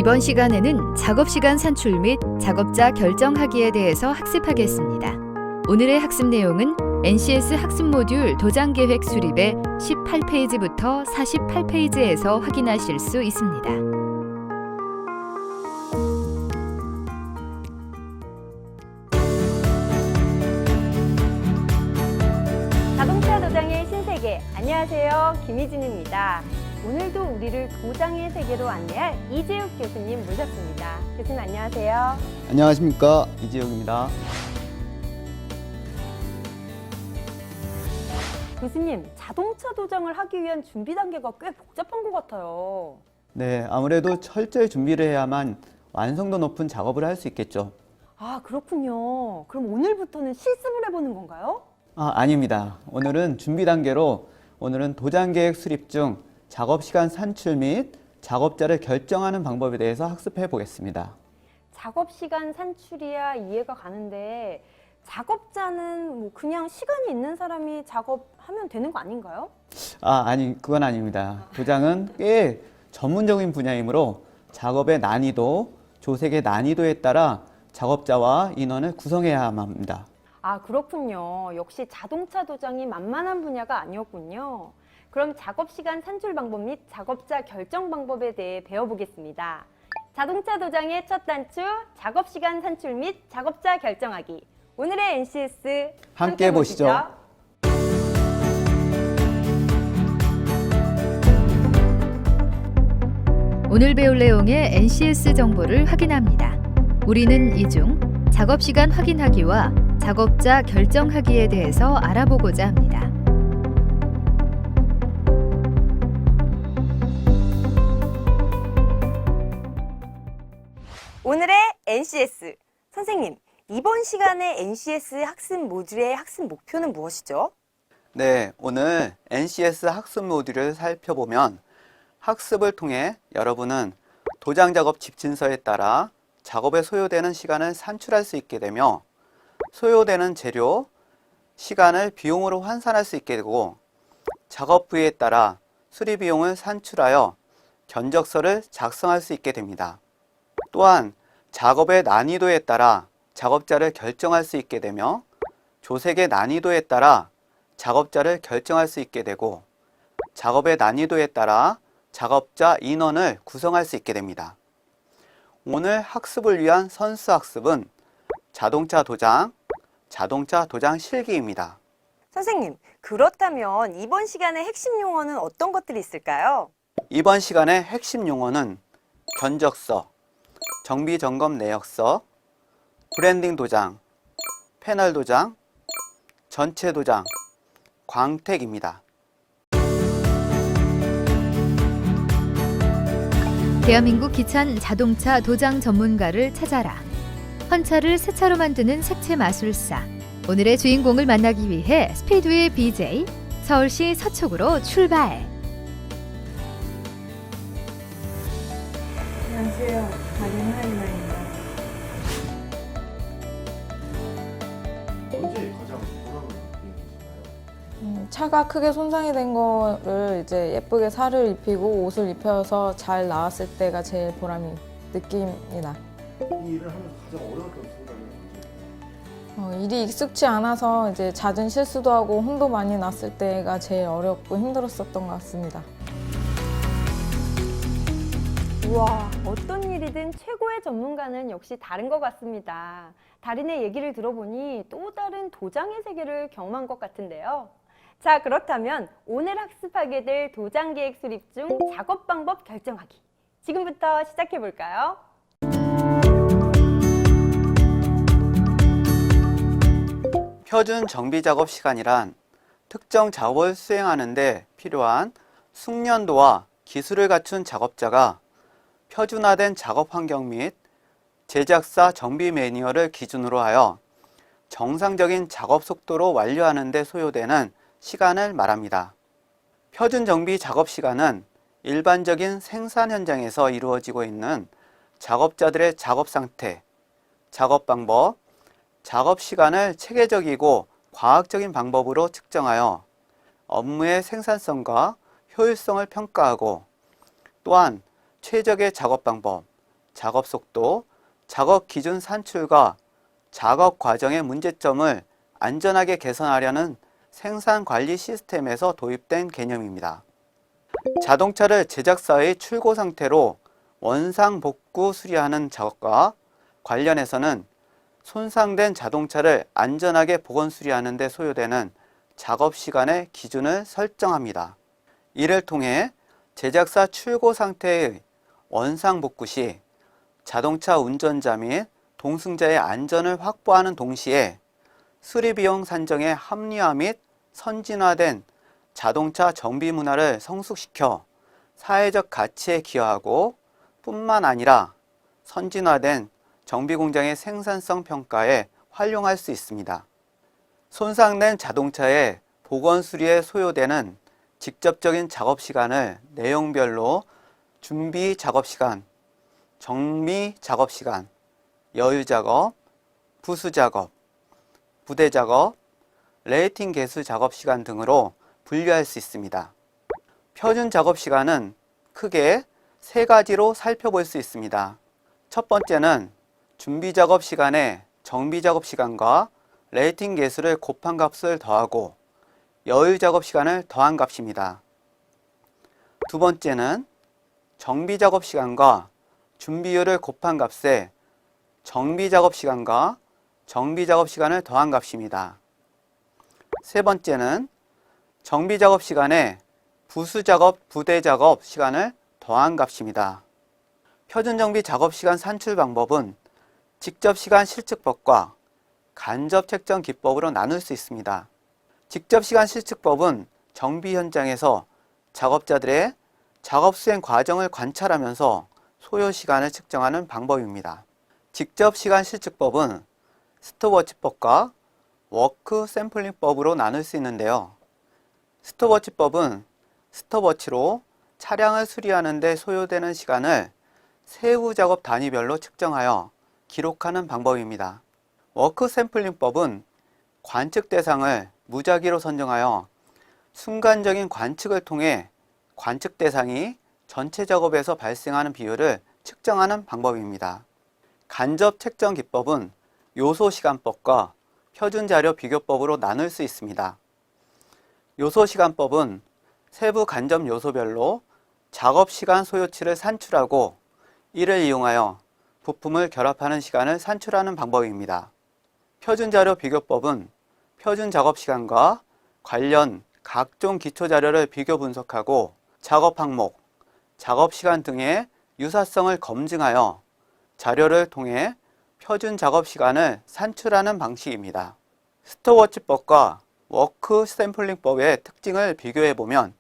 이번 시간에는 작업시간 산출 및 작업자 결정하기에 대해서 학습하겠습니다. 오늘의 학습 내용은 NCS 학습 모듈 도장계획 수립의 18페이지부터 48페이지에서 확인하실 수 있습니다. 자동차 도장의 신세계, 안녕하세요. 김희진입니다. 오늘도 우리를 도장의 세계로 안내할 이재욱 교수님 모셨습니다. 교수님 안녕하세요. 안녕하십니까, 이재욱입니다. 교수님, 자동차 도장을 하기 위한 준비 단계가 꽤 복잡한 것 같아요. 네, 아무래도 철저히 준비를 해야만 완성도 높은 작업을 할 수 있겠죠. 아, 그렇군요. 그럼 오늘부터는 실습을 해보는 건가요? 아닙니다. 오늘은 준비 단계로 오늘은 도장계획 수립 중 작업시간 산출 및 작업자를 결정하는 방법에 대해서 학습해 보겠습니다. 작업시간 산출이야 이해가 가는데 작업자는 그냥 시간이 있는 사람이 작업하면 되는 거 아닌가요? 그건 아닙니다. 도장은 꽤 전문적인 분야이므로 작업의 난이도, 조색의 난이도에 따라 작업자와 인원을 구성해야만 합니다. 아, 그렇군요. 역시 자동차 도장이 만만한 분야가 아니었군요. 그럼 작업시간 산출 방법 및 작업자 결정 방법에 대해 배워보겠습니다. 자동차 도장의 첫 단추, 작업시간 산출 및 작업자 결정하기. 오늘의 NCS 함께 보시죠. 오늘 배울 내용의 NCS 정보를 확인합니다. 우리는 이 중 작업시간 확인하기와 작업자 결정하기에 대해서 알아보고자 합니다. 오늘의 NCS. 선생님, 이번 시간에 NCS 학습 모듈의 학습 목표는 무엇이죠? 네, 오늘 NCS 학습 모듈을 살펴보면 학습을 통해 여러분은 도장 작업 집진서에 따라 작업에 소요되는 시간을 산출할 수 있게 되며 소요되는 재료, 시간을 비용으로 환산할 수 있게 되고 작업 부위에 따라 수리 비용을 산출하여 견적서를 작성할 수 있게 됩니다. 또한 작업의 난이도에 따라 작업자를 결정할 수 있게 되며 조색의 난이도에 따라 작업자를 결정할 수 있게 되고 작업의 난이도에 따라 작업자 인원을 구성할 수 있게 됩니다. 오늘 학습을 위한 선수 학습은 자동차 도장 실기입니다. 선생님, 그렇다면 이번 시간의 핵심 용어는 어떤 것들이 있을까요? 이번 시간의 핵심 용어는 견적서, 정비점검 내역서, 브랜딩 도장, 패널 도장, 전체 도장, 광택입니다. 대한민국 기찬 자동차 도장 전문가를 찾아라. 헌차를 새 차로 만드는 색채 마술사. 오늘의 주인공을 만나기 위해 스피드의 BJ 서울시 서초구로 출발. 안녕하세요. 박인하입니다. 언제 가장 보람을 느끼시나요? 차가 크게 손상이 된 거를 이제 예쁘게 살을 입히고 옷을 입혀서 잘 나왔을 때가 제일 보람이 느낍니다. 이 일을 하면서 가장 어려웠던 순간이 언제예요? 일이 익숙치 않아서 이제 잦은 실수도 하고 혼도 많이 났을 때가 제일 어렵고 힘들었었던 것 같습니다. 우와, 어떤 일이든 최고의 전문가는 역시 다른 것 같습니다. 달인의 얘기를 들어보니 또 다른 도장의 세계를 경험한 것 같은데요. 자, 그렇다면 오늘 학습하게 될 도장계획 수립 중 작업 방법 결정하기. 지금부터 시작해 볼까요? 표준 정비 작업 시간이란 특정 작업을 수행하는 데 필요한 숙련도와 기술을 갖춘 작업자가 표준화된 작업 환경 및 제작사 정비 매뉴얼을 기준으로 하여 정상적인 작업 속도로 완료하는 데 소요되는 시간을 말합니다. 표준 정비 작업 시간은 일반적인 생산 현장에서 이루어지고 있는 작업자들의 작업 상태, 작업 방법, 작업 시간을 체계적이고 과학적인 방법으로 측정하여 업무의 생산성과 효율성을 평가하고 또한 최적의 작업 방법, 작업 속도, 작업 기준 산출과 작업 과정의 문제점을 안전하게 개선하려는 생산 관리 시스템에서 도입된 개념입니다. 자동차를 제작사의 출고 상태로 원상 복구 수리하는 작업과 관련해서는 손상된 자동차를 안전하게 복원 수리하는 데 소요되는 작업 시간의 기준을 설정합니다. 이를 통해 제작사 출고 상태의 원상 복구 시 자동차 운전자 및 동승자의 안전을 확보하는 동시에 수리비용 산정의 합리화 및 선진화된 자동차 정비 문화를 성숙시켜 사회적 가치에 기여하고 뿐만 아니라 선진화된 정비 공장의 생산성 평가에 활용할 수 있습니다. 손상된 자동차의 복원 수리에 소요되는 직접적인 작업 시간을 내용별로 준비 작업 시간, 정비 작업 시간, 여유 작업, 부수 작업, 부대 작업, 레이팅 개수 작업 시간 등으로 분류할 수 있습니다. 표준 작업 시간은 크게 세 가지로 살펴볼 수 있습니다. 첫 번째는 준비 작업 시간에 정비 작업 시간과 레이팅 개수를 곱한 값을 더하고 여유 작업 시간을 더한 값입니다. 두 번째는 정비 작업 시간과 준비율을 곱한 값에 정비 작업 시간과 정비 작업 시간을 더한 값입니다. 세 번째는 정비 작업 시간에 부수 작업, 부대 작업 시간을 더한 값입니다. 표준 정비 작업 시간 산출 방법은 직접 시간 실측법과 간접 책정 기법으로 나눌 수 있습니다. 직접 시간 실측법은 정비 현장에서 작업자들의 작업 수행 과정을 관찰하면서 소요 시간을 측정하는 방법입니다. 직접 시간 실측법은 스톱워치법과 워크 샘플링법으로 나눌 수 있는데요. 스톱워치법은 스톱워치로 차량을 수리하는 데 소요되는 시간을 세후 작업 단위별로 측정하여 기록하는 방법입니다. 워크 샘플링법은 관측 대상을 무작위로 선정하여 순간적인 관측을 통해 관측 대상이 전체 작업에서 발생하는 비율을 측정하는 방법입니다. 간접 책정 기법은 요소 시간법과 표준 자료 비교법으로 나눌 수 있습니다. 요소 시간법은 세부 간접 요소별로 작업 시간 소요치를 산출하고 이를 이용하여 부품을 결합하는 시간을 산출하는 방법입니다. 표준 자료 비교법은 표준 작업 시간과 관련 각종 기초 자료를 비교 분석하고 작업 항목, 작업 시간 등의 유사성을 검증하여 자료를 통해 표준 작업 시간을 산출하는 방식입니다. 스톱워치법과 워크 샘플링법의 특징을 비교해 보면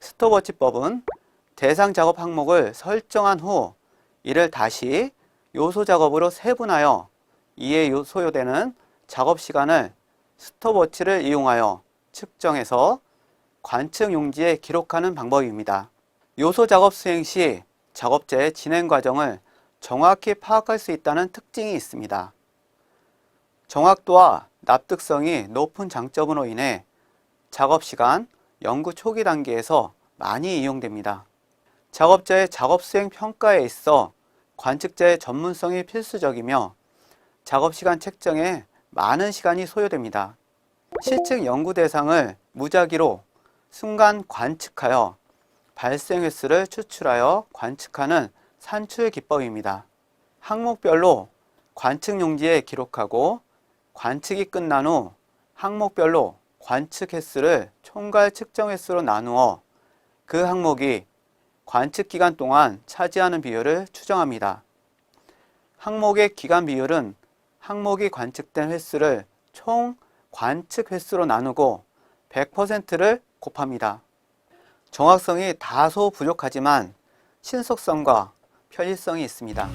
스톱워치법은 대상 작업 항목을 설정한 후 이를 다시 요소 작업으로 세분하여 이에 소요되는 작업 시간을 스톱워치를 이용하여 측정해서 관측 용지에 기록하는 방법입니다. 요소 작업 수행 시 작업자의 진행 과정을 정확히 파악할 수 있다는 특징이 있습니다. 정확도와 납득성이 높은 장점으로 인해 작업 시간, 연구 초기 단계에서 많이 이용됩니다. 작업자의 작업 수행 평가에 있어 관측자의 전문성이 필수적이며 작업 시간 책정에 많은 시간이 소요됩니다. 실측 연구 대상을 무작위로 순간 관측하여 발생 횟수를 추출하여 관측하는 산출 기법입니다. 항목별로 관측 용지에 기록하고 관측이 끝난 후 항목별로 관측 횟수를 총괄 측정 횟수로 나누어 그 항목이 관측 기간 동안 차지하는 비율을 추정합니다. 항목의 기간 비율은 항목이 관측된 횟수를 총 관측 횟수로 나누고 100%를 곱합니다. 정확성이 다소 부족하지만 신속성과 편리성이 있습니다.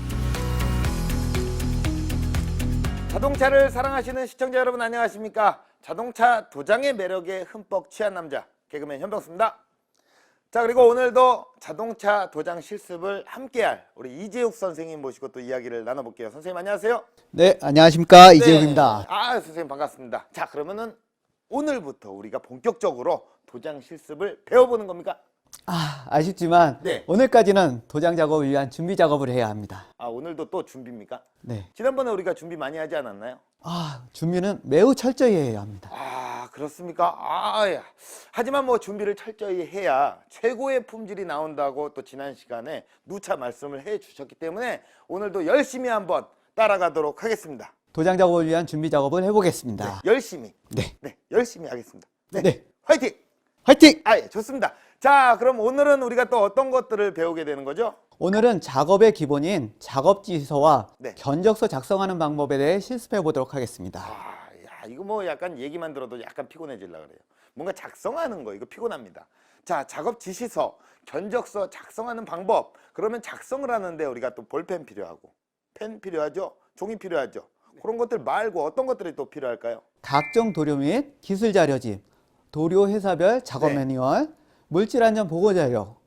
자동차를 사랑하시는 시청자 여러분 안녕하십니까? 자동차 도장의 매력에 흠뻑 취한 남자 개그맨 현병수입니다. 자, 그리고 오늘도 자동차 도장 실습을 함께할 우리 이재욱 선생님 모시고 또 이야기를 나눠볼게요. 선생님 안녕하세요. 네, 안녕하십니까. 이재욱입니다. 아, 선생님 반갑습니다. 자, 그러면은 오늘부터 우리가 본격적으로 도장 실습을 배워보는 겁니까? 아쉽지만 네. 오늘까지는 도장 작업을 위한 준비 작업을 해야 합니다. 아, 오늘도 또 준비입니까? 네. 지난번에 우리가 준비 많이 하지 않았나요? 준비는 매우 철저히 해야 합니다. 아, 그렇습니까? 야. 하지만 뭐 준비를 철저히 해야 최고의 품질이 나온다고 또 지난 시간에 누차 말씀을 해 주셨기 때문에 오늘도 열심히 한번 따라가도록 하겠습니다. 도장 작업을 위한 준비 작업을 해보겠습니다. 열심히. 네. 열심히 하겠습니다. 네. 네. 화이팅! 화이팅! 예, 좋습니다. 자, 그럼 오늘은 우리가 또 어떤 것들을 배우게 되는 거죠? 오늘은 작업의 기본인 작업지시서와 네. 견적서 작성하는 방법에 대해 실습해 보도록 하겠습니다. 이거 뭐 약간 얘기만 들어도 약간 피곤해질라 그래요. 뭔가 작성하는 거 이거 피곤합니다. 자, 작업 지시서, 견적서 작성하는 방법. 그러면 작성을 하는데 우리가 또 볼펜 필요하고 펜 필요하죠? 종이 필요하죠? 그런 것들 말고 어떤 것들이 또 필요할까요? 각종 도료 및 기술 자료집, 도료 회사별 작업 네. 매뉴얼, 물질 안전 보고 자료,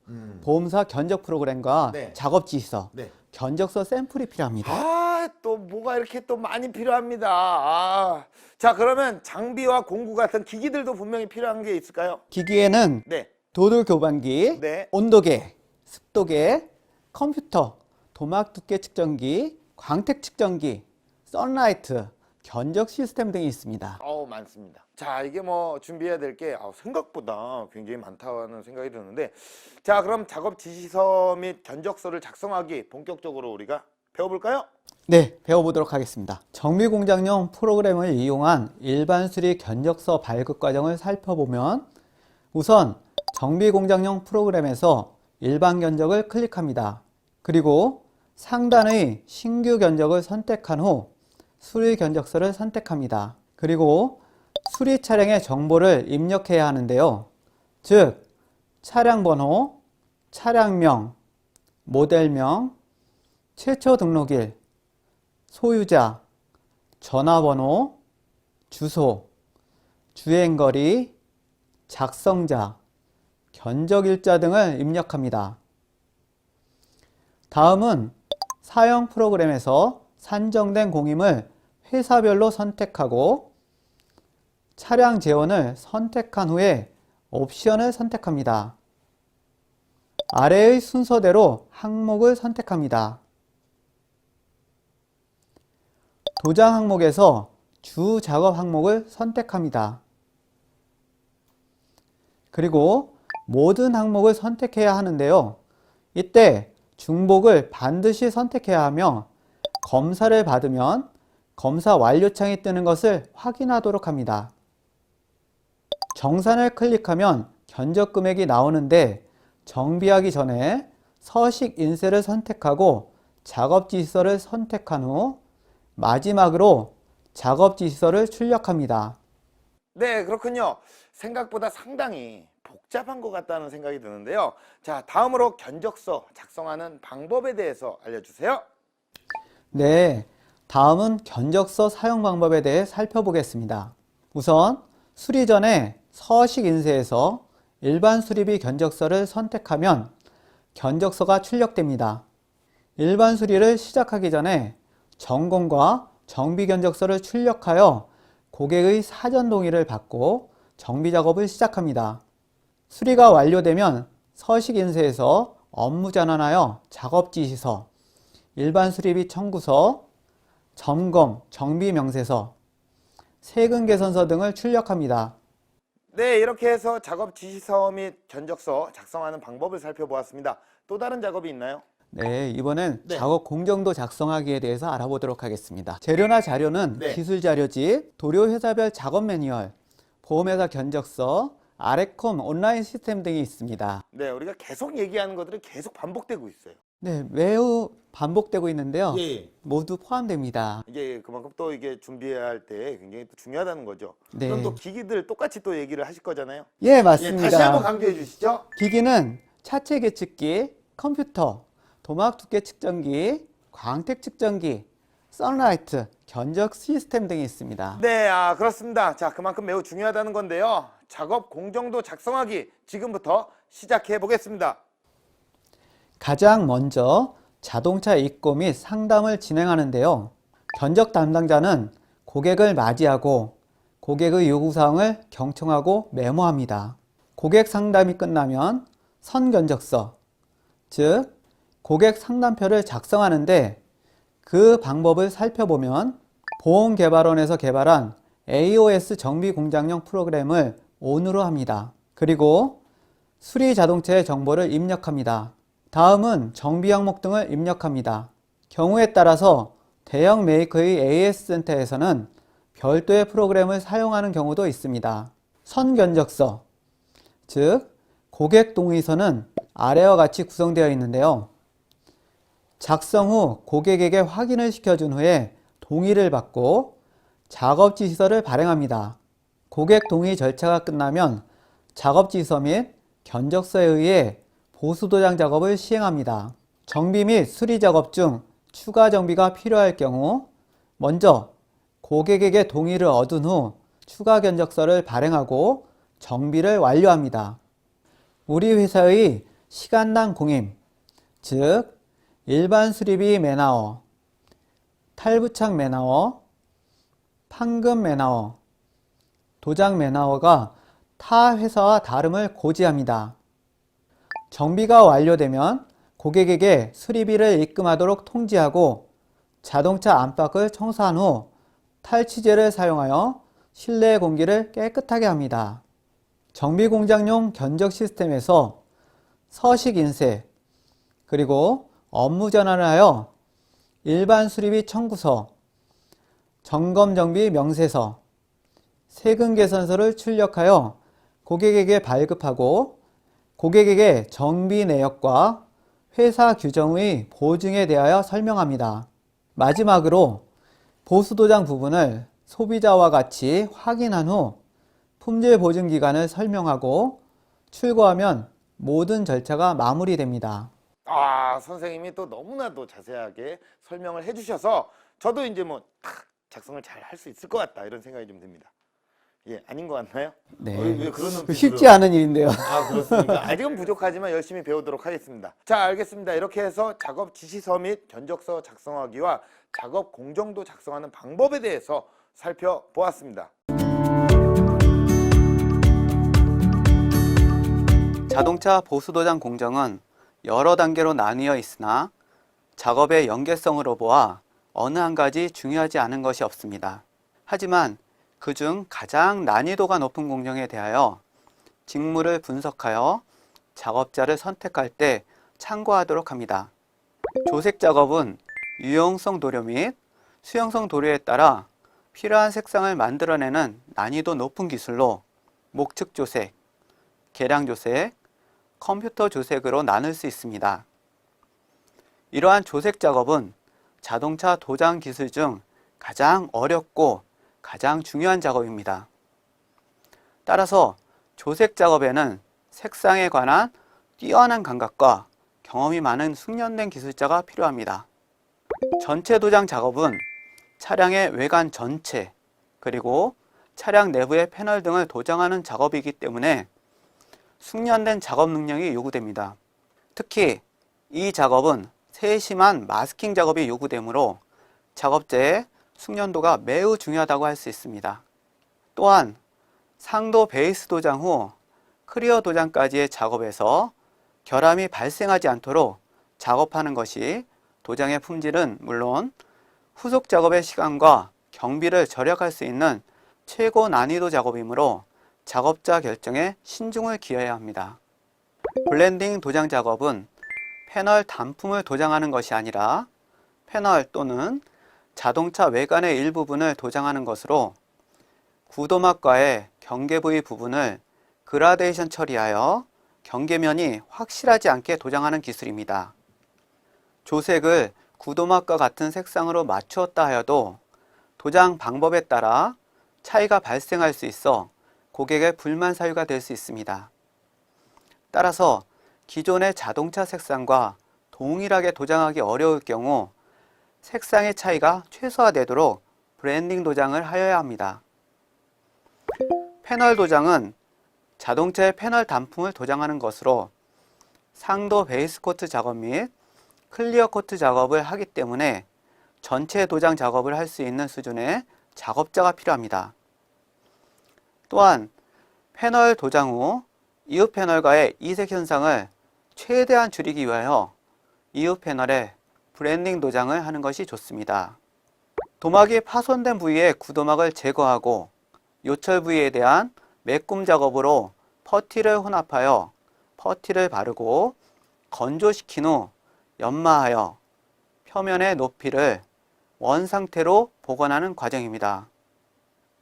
보험사 견적 프로그램과 네. 작업 지시서, 네. 견적서 샘플이 필요합니다. 또 뭐가 이렇게 또 많이 필요합니다. 자, 그러면 장비와 공구 같은 기기들도 분명히 필요한 게 있을까요? 기기에는 네. 도돌 교반기, 네. 온도계, 습도계, 컴퓨터, 도막 두께 측정기, 광택 측정기, 선라이트, 견적 시스템 등이 있습니다. 많습니다. 자, 이게 뭐 준비해야 될 게 생각보다 굉장히 많다는 생각이 드는데, 자, 그럼 작업 지시서 및 견적서를 작성하기 본격적으로 우리가 배워볼까요? 네, 배워보도록 하겠습니다. 정비공장용 프로그램을 이용한 일반 수리 견적서 발급 과정을 살펴보면 우선 정비공장용 프로그램에서 일반 견적을 클릭합니다. 그리고 상단의 신규 견적을 선택한 후 수리 견적서를 선택합니다. 그리고 수리 차량의 정보를 입력해야 하는데요. 즉, 차량 번호, 차량명, 모델명, 최초 등록일, 소유자, 전화번호, 주소, 주행거리, 작성자, 견적일자 등을 입력합니다. 다음은 사용 프로그램에서 산정된 공임을 회사별로 선택하고 차량 재원을 선택한 후에 옵션을 선택합니다. 아래의 순서대로 항목을 선택합니다. 도장 항목에서 주 작업 항목을 선택합니다. 그리고 모든 항목을 선택해야 하는데요. 이때 중복을 반드시 선택해야 하며 검사를 받으면 검사 완료창이 뜨는 것을 확인하도록 합니다. 정산을 클릭하면 견적 금액이 나오는데 정비하기 전에 서식 인쇄를 선택하고 작업 지시서를 선택한 후 마지막으로 작업 지시서를 출력합니다. 네, 그렇군요. 생각보다 상당히 복잡한 것 같다는 생각이 드는데요. 자, 다음으로 견적서 작성하는 방법에 대해서 알려주세요. 네, 다음은 견적서 사용 방법에 대해 살펴보겠습니다. 우선 수리 전에 서식 인쇄에서 일반 수리비 견적서를 선택하면 견적서가 출력됩니다. 일반 수리를 시작하기 전에 점검과 정비 견적서를 출력하여 고객의 사전 동의를 받고 정비 작업을 시작합니다. 수리가 완료되면 서식 인쇄에서 업무 전환하여 작업 지시서, 일반 수리비 청구서, 점검, 정비 명세서, 세금 개선서 등을 출력합니다. 네, 이렇게 해서 작업 지시서 및 견적서 작성하는 방법을 살펴보았습니다. 또 다른 작업이 있나요? 네, 이번엔 네. 작업 공정도 작성하기에 대해서 알아보도록 하겠습니다. 재료나 자료는 네. 기술 자료집, 도료 회사별 작업 매뉴얼, 보험회사 견적서, 아레콤 온라인 시스템 등이 있습니다. 네, 우리가 계속 얘기하는 것들이 계속 반복되고 있어요. 네, 매우 반복되고 있는데요. 예. 모두 포함됩니다. 이게 그만큼 또 이게 준비할 때 굉장히 또 중요하다는 거죠. 네. 그럼 또 기기들 똑같이 또 얘기를 하실 거잖아요. 예, 예, 맞습니다. 다시 한번 강조해 주시죠. 기기는 차체 계측기, 컴퓨터, 도막 두께 측정기, 광택 측정기, 선라이트, 견적 시스템 등이 있습니다. 네, 그렇습니다. 자, 그만큼 매우 중요하다는 건데요. 작업 공정도 작성하기 지금부터 시작해 보겠습니다. 가장 먼저 자동차 입고 및 상담을 진행하는데요. 견적 담당자는 고객을 맞이하고 고객의 요구사항을 경청하고 메모합니다. 고객 상담이 끝나면 선견적서, 즉 고객 상담표를 작성하는데 그 방법을 살펴보면 보험개발원에서 개발한 AOS 정비 공장용 프로그램을 ON으로 합니다. 그리고 수리 자동차의 정보를 입력합니다. 다음은 정비 항목 등을 입력합니다. 경우에 따라서 대형 메이커의 AS 센터에서는 별도의 프로그램을 사용하는 경우도 있습니다. 선견적서, 즉 고객 동의서는 아래와 같이 구성되어 있는데요. 작성 후 고객에게 확인을 시켜준 후에 동의를 받고 작업 지시서를 발행합니다. 고객 동의 절차가 끝나면 작업 지시서 및 견적서에 의해 보수도장 작업을 시행합니다. 정비 및 수리 작업 중 추가 정비가 필요할 경우 먼저 고객에게 동의를 얻은 후 추가 견적서를 발행하고 정비를 완료합니다. 우리 회사의 시간당 공임, 즉 일반 수리비 맨아워, 탈부착 맨아워, 판금 맨아워, 도장 맨아워가 타 회사와 다름을 고지합니다. 정비가 완료되면 고객에게 수리비를 입금하도록 통지하고 자동차 안팎을 청소한 후 탈취제를 사용하여 실내 공기를 깨끗하게 합니다. 정비공장용 견적 시스템에서 서식 인쇄, 그리고 업무 전환을 하여 일반 수리비 청구서, 점검 정비 명세서, 세금 계산서를 출력하여 고객에게 발급하고 고객에게 정비 내역과 회사 규정의 보증에 대하여 설명합니다. 마지막으로 보수도장 부분을 소비자와 같이 확인한 후 품질 보증 기간을 설명하고 출고하면 모든 절차가 마무리됩니다. 선생님이 또 너무나도 자세하게 설명을 해주셔서 저도 이제 뭐 작성을 잘 할 수 있을 것 같다 이런 생각이 좀 듭니다. 예, 아닌 것 같나요? 네. 왜 그런 눈빛으로? 쉽지 않은 일인데요. 그렇습니까? 아직은 부족하지만 열심히 배우도록 하겠습니다. 자, 알겠습니다. 이렇게 해서 작업 지시서 및 견적서 작성하기와 작업 공정도 작성하는 방법에 대해서 살펴보았습니다. 자동차 보수도장 공정은 여러 단계로 나뉘어 있으나 작업의 연계성으로 보아 어느 한 가지 중요하지 않은 것이 없습니다. 하지만 그중 가장 난이도가 높은 공정에 대하여 직무를 분석하여 작업자를 선택할 때 참고하도록 합니다. 조색 작업은 유용성 도료 및 수용성 도료에 따라 필요한 색상을 만들어내는 난이도 높은 기술로 목측 조색, 계량 조색, 컴퓨터 조색으로 나눌 수 있습니다. 이러한 조색 작업은 자동차 도장 기술 중 가장 어렵고 가장 중요한 작업입니다. 따라서 조색 작업에는 색상에 관한 뛰어난 감각과 경험이 많은 숙련된 기술자가 필요합니다. 전체 도장 작업은 차량의 외관 전체 그리고 차량 내부의 패널 등을 도장하는 작업이기 때문에 숙련된 작업 능력이 요구됩니다. 특히 이 작업은 세심한 마스킹 작업이 요구되므로 작업자의 숙련도가 매우 중요하다고 할 수 있습니다. 또한 상도 베이스 도장 후 클리어 도장까지의 작업에서 결함이 발생하지 않도록 작업하는 것이 도장의 품질은 물론 후속 작업의 시간과 경비를 절약할 수 있는 최고 난이도 작업이므로 작업자 결정에 신중을 기해야 합니다. 블렌딩 도장 작업은 패널 단품을 도장하는 것이 아니라 패널 또는 자동차 외관의 일부분을 도장하는 것으로 구도막과의 경계 부위 부분을 그라데이션 처리하여 경계면이 확실하지 않게 도장하는 기술입니다. 조색을 구도막과 같은 색상으로 맞추었다 하여도 도장 방법에 따라 차이가 발생할 수 있어 고객의 불만 사유가 될 수 있습니다. 따라서 기존의 자동차 색상과 동일하게 도장하기 어려울 경우 색상의 차이가 최소화되도록 브랜딩 도장을 하여야 합니다. 패널 도장은 자동차의 패널 단품을 도장하는 것으로 상도 베이스 코트 작업 및 클리어 코트 작업을 하기 때문에 전체 도장 작업을 할 수 있는 수준의 작업자가 필요합니다. 또한 패널 도장 후 이웃 패널과의 이색 현상을 최대한 줄이기 위하여 이웃 패널에 브랜딩 도장을 하는 것이 좋습니다. 도막이 파손된 부위의 구도막을 제거하고 요철 부위에 대한 메꿈 작업으로 퍼티를 혼합하여 퍼티를 바르고 건조시킨 후 연마하여 표면의 높이를 원 상태로 복원하는 과정입니다.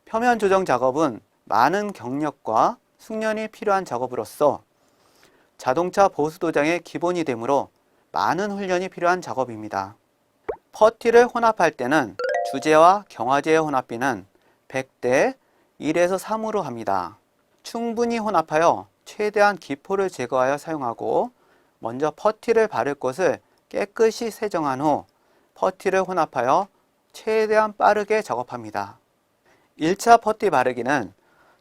표면 조정 작업은 많은 경력과 숙련이 필요한 작업으로서 자동차 보수 도장의 기본이 되므로 많은 훈련이 필요한 작업입니다. 퍼티를 혼합할 때는 주재와 경화제의 혼합비는 100대 1에서 3으로 합니다. 충분히 혼합하여 최대한 기포를 제거하여 사용하고 먼저 퍼티를 바를 곳을 깨끗이 세정한 후 퍼티를 혼합하여 최대한 빠르게 작업합니다. 1차 퍼티 바르기는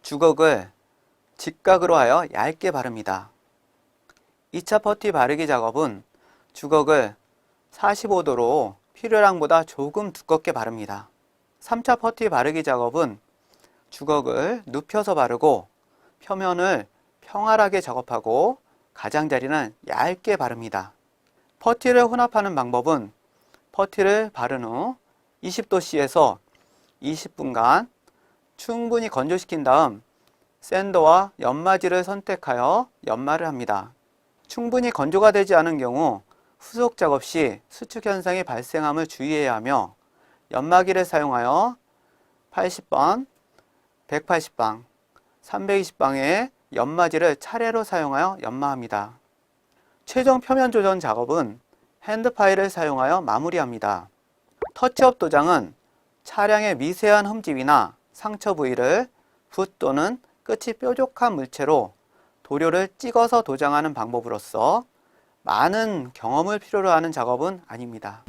주걱을 직각으로 하여 얇게 바릅니다. 2차 퍼티 바르기 작업은 주걱을 45도로 필요량보다 조금 두껍게 바릅니다. 3차 퍼티 바르기 작업은 주걱을 눕혀서 바르고 표면을 평활하게 작업하고 가장자리는 얇게 바릅니다. 퍼티를 혼합하는 방법은 퍼티를 바른 후 20도씨에서 20분간 충분히 건조시킨 다음 샌더와 연마지를 선택하여 연마를 합니다. 충분히 건조가 되지 않은 경우 후속 작업 시 수축 현상이 발생함을 주의해야 하며 연마기를 사용하여 80번, 180방, 320방의 연마지를 차례로 사용하여 연마합니다. 최종 표면 조정 작업은 핸드파일을 사용하여 마무리합니다. 터치업 도장은 차량의 미세한 흠집이나 상처 부위를 붓 또는 끝이 뾰족한 물체로 도료를 찍어서 도장하는 방법으로서 많은 경험을 필요로 하는 작업은 아닙니다.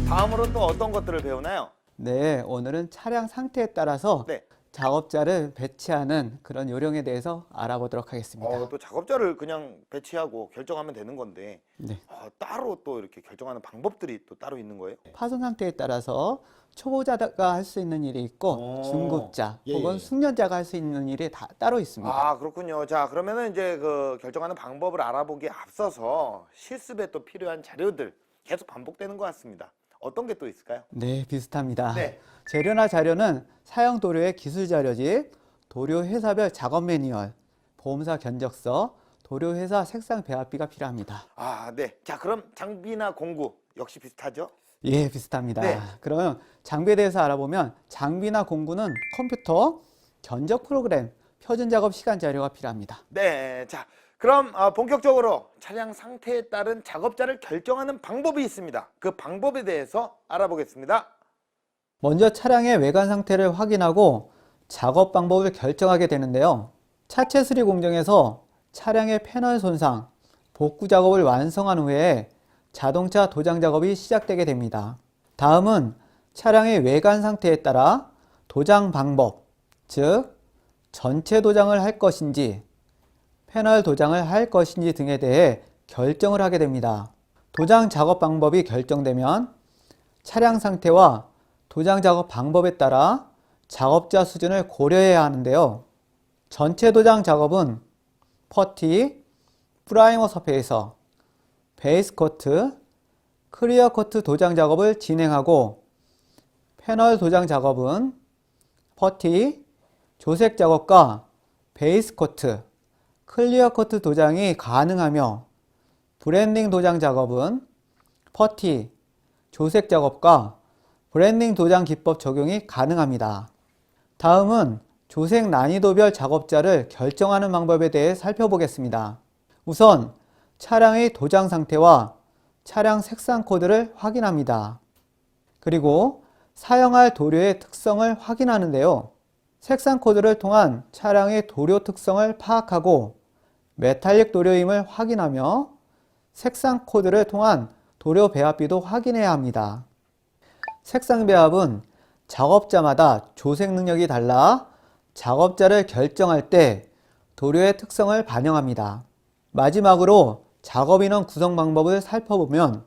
다음으로 또 어떤 것들을 배우나요? 네, 오늘은 차량 상태에 따라서 네. 작업자를 배치하는 그런 요령에 대해서 알아보도록 하겠습니다. 또 작업자를 그냥 배치하고 결정하면 되는 건데 네. 따로 또 이렇게 결정하는 방법들이 또 따로 있는 거예요? 파손 상태에 따라서 초보자가 할 수 있는 일이 있고 중급자 예, 혹은 예. 숙련자가 할 수 있는 일이 다 따로 있습니다. 아, 그렇군요. 자, 그러면은 이제 그 결정하는 방법을 알아보기에 앞서서 실습에 또 필요한 자료들 계속 반복되는 것 같습니다. 어떤 게 또 있을까요? 네, 비슷합니다. 네. 재료나 자료는 사용 도료의 기술 자료집, 도료 회사별 작업 매뉴얼, 보험사 견적서, 도료 회사 색상 배합비가 필요합니다. 아, 네. 자, 그럼 장비나 공구 역시 비슷하죠? 예, 비슷합니다. 네. 그러면 장비에 대해서 알아보면 장비나 공구는 컴퓨터, 견적 프로그램, 표준 작업 시간 자료가 필요합니다. 네. 자, 그럼 본격적으로 차량 상태에 따른 작업자를 결정하는 방법이 있습니다. 그 방법에 대해서 알아보겠습니다. 먼저 차량의 외관 상태를 확인하고 작업 방법을 결정하게 되는데요. 차체 수리 공정에서 차량의 패널 손상, 복구 작업을 완성한 후에 자동차 도장 작업이 시작되게 됩니다. 다음은 차량의 외관 상태에 따라 도장 방법, 즉 전체 도장을 할 것인지 패널 도장을 할 것인지 등에 대해 결정을 하게 됩니다. 도장 작업 방법이 결정되면 차량 상태와 도장 작업 방법에 따라 작업자 수준을 고려해야 하는데요. 전체 도장 작업은 퍼티, 프라이머 서페이서, 베이스 코트, 클리어 코트 도장 작업을 진행하고 패널 도장 작업은 퍼티, 조색 작업과 베이스 코트, 클리어 코트 도장이 가능하며 브랜딩 도장 작업은 퍼티, 조색 작업과 브랜딩 도장 기법 적용이 가능합니다. 다음은 조색 난이도별 작업자를 결정하는 방법에 대해 살펴보겠습니다. 우선 차량의 도장 상태와 차량 색상 코드를 확인합니다. 그리고 사용할 도료의 특성을 확인하는데요. 색상 코드를 통한 차량의 도료 특성을 파악하고 메탈릭 도료임을 확인하며 색상 코드를 통한 도료 배합비도 확인해야 합니다. 색상 배합은 작업자마다 조색 능력이 달라 작업자를 결정할 때 도료의 특성을 반영합니다. 마지막으로 작업 인원 구성 방법을 살펴보면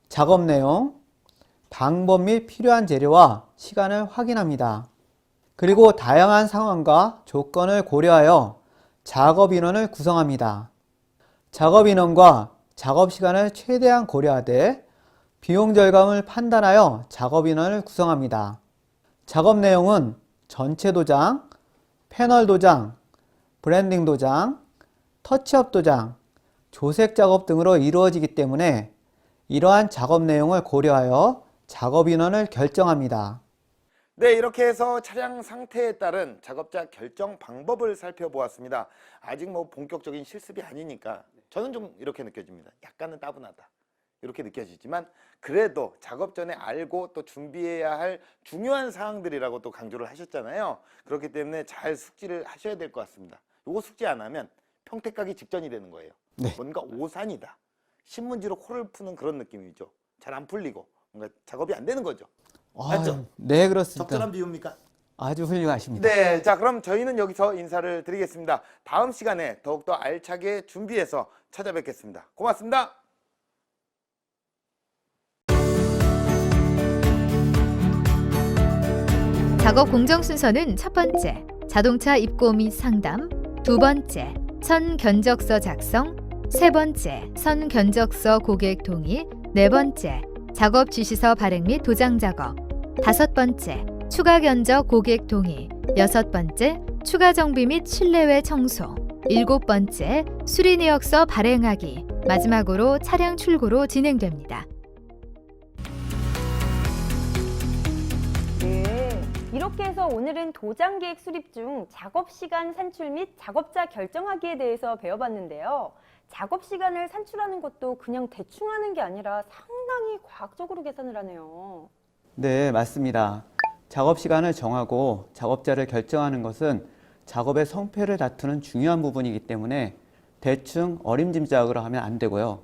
작업 내용, 방법 및 필요한 재료와 시간을 확인합니다. 그리고 다양한 상황과 조건을 고려하여 작업 인원을 구성합니다. 작업 인원과 작업 시간을 최대한 고려하되 비용 절감을 판단하여 작업 인원을 구성합니다. 작업 내용은 전체 도장, 패널 도장, 브랜딩 도장, 터치업 도장, 조색 작업 등으로 이루어지기 때문에 이러한 작업 내용을 고려하여 작업 인원을 결정합니다. 네, 이렇게 해서 차량 상태에 따른 작업자 결정 방법을 살펴보았습니다. 아직 뭐 본격적인 실습이 아니니까 저는 좀 이렇게 느껴집니다. 약간은 따분하다. 이렇게 느껴지지만 그래도 작업 전에 알고 또 준비해야 할 중요한 사항들이라고 또 강조를 하셨잖아요. 그렇기 때문에 잘 숙지를 하셔야 될 것 같습니다. 이거 숙지 안 하면 평택 가기 직전이 되는 거예요. 네. 뭔가 오산이다. 신문지로 코를 푸는 그런 느낌이죠. 잘 안 풀리고 뭔가 작업이 안 되는 거죠. 맞죠? 네, 그렇습니다. 적절한 비유입니까? 아주 훌륭하십니다. 네, 자 그럼 저희는 여기서 인사를 드리겠습니다. 다음 시간에 더욱더 알차게 준비해서 찾아뵙겠습니다. 고맙습니다. 작업 공정 순서는 첫 번째, 자동차 입고 및 상담, 두 번째, 선 견적서 작성, 세 번째, 선 견적서 고객 동의, 네 번째, 작업 지시서 발행 및 도장 작업, 다섯 번째, 추가 견적 고객 동의, 여섯 번째, 추가 정비 및 실내외 청소, 일곱 번째, 수리 내역서 발행하기, 마지막으로 차량 출고로 진행됩니다. 네, 이렇게 해서 오늘은 도장 계획 수립 중 작업 시간 산출 및 작업자 결정하기에 대해서 배워봤는데요. 작업 시간을 산출하는 것도 그냥 대충 하는 게 아니라 상당히 과학적으로 계산을 하네요. 네, 맞습니다. 작업 시간을 정하고 작업자를 결정하는 것은 작업의 성패를 다투는 중요한 부분이기 때문에 대충 어림짐작으로 하면 안 되고요.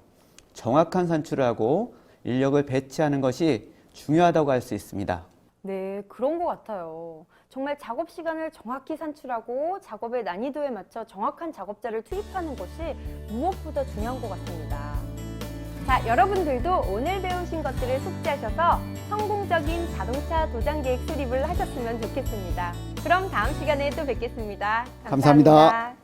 정확한 산출을 하고 인력을 배치하는 것이 중요하다고 할 수 있습니다. 네, 그런 것 같아요. 정말 작업 시간을 정확히 산출하고 작업의 난이도에 맞춰 정확한 작업자를 투입하는 것이 무엇보다 중요한 것 같습니다. 자, 여러분들도 오늘 배우신 것들을 숙지하셔서 성공적인 자동차 도장 계획 수립을 하셨으면 좋겠습니다. 그럼 다음 시간에 또 뵙겠습니다. 감사합니다.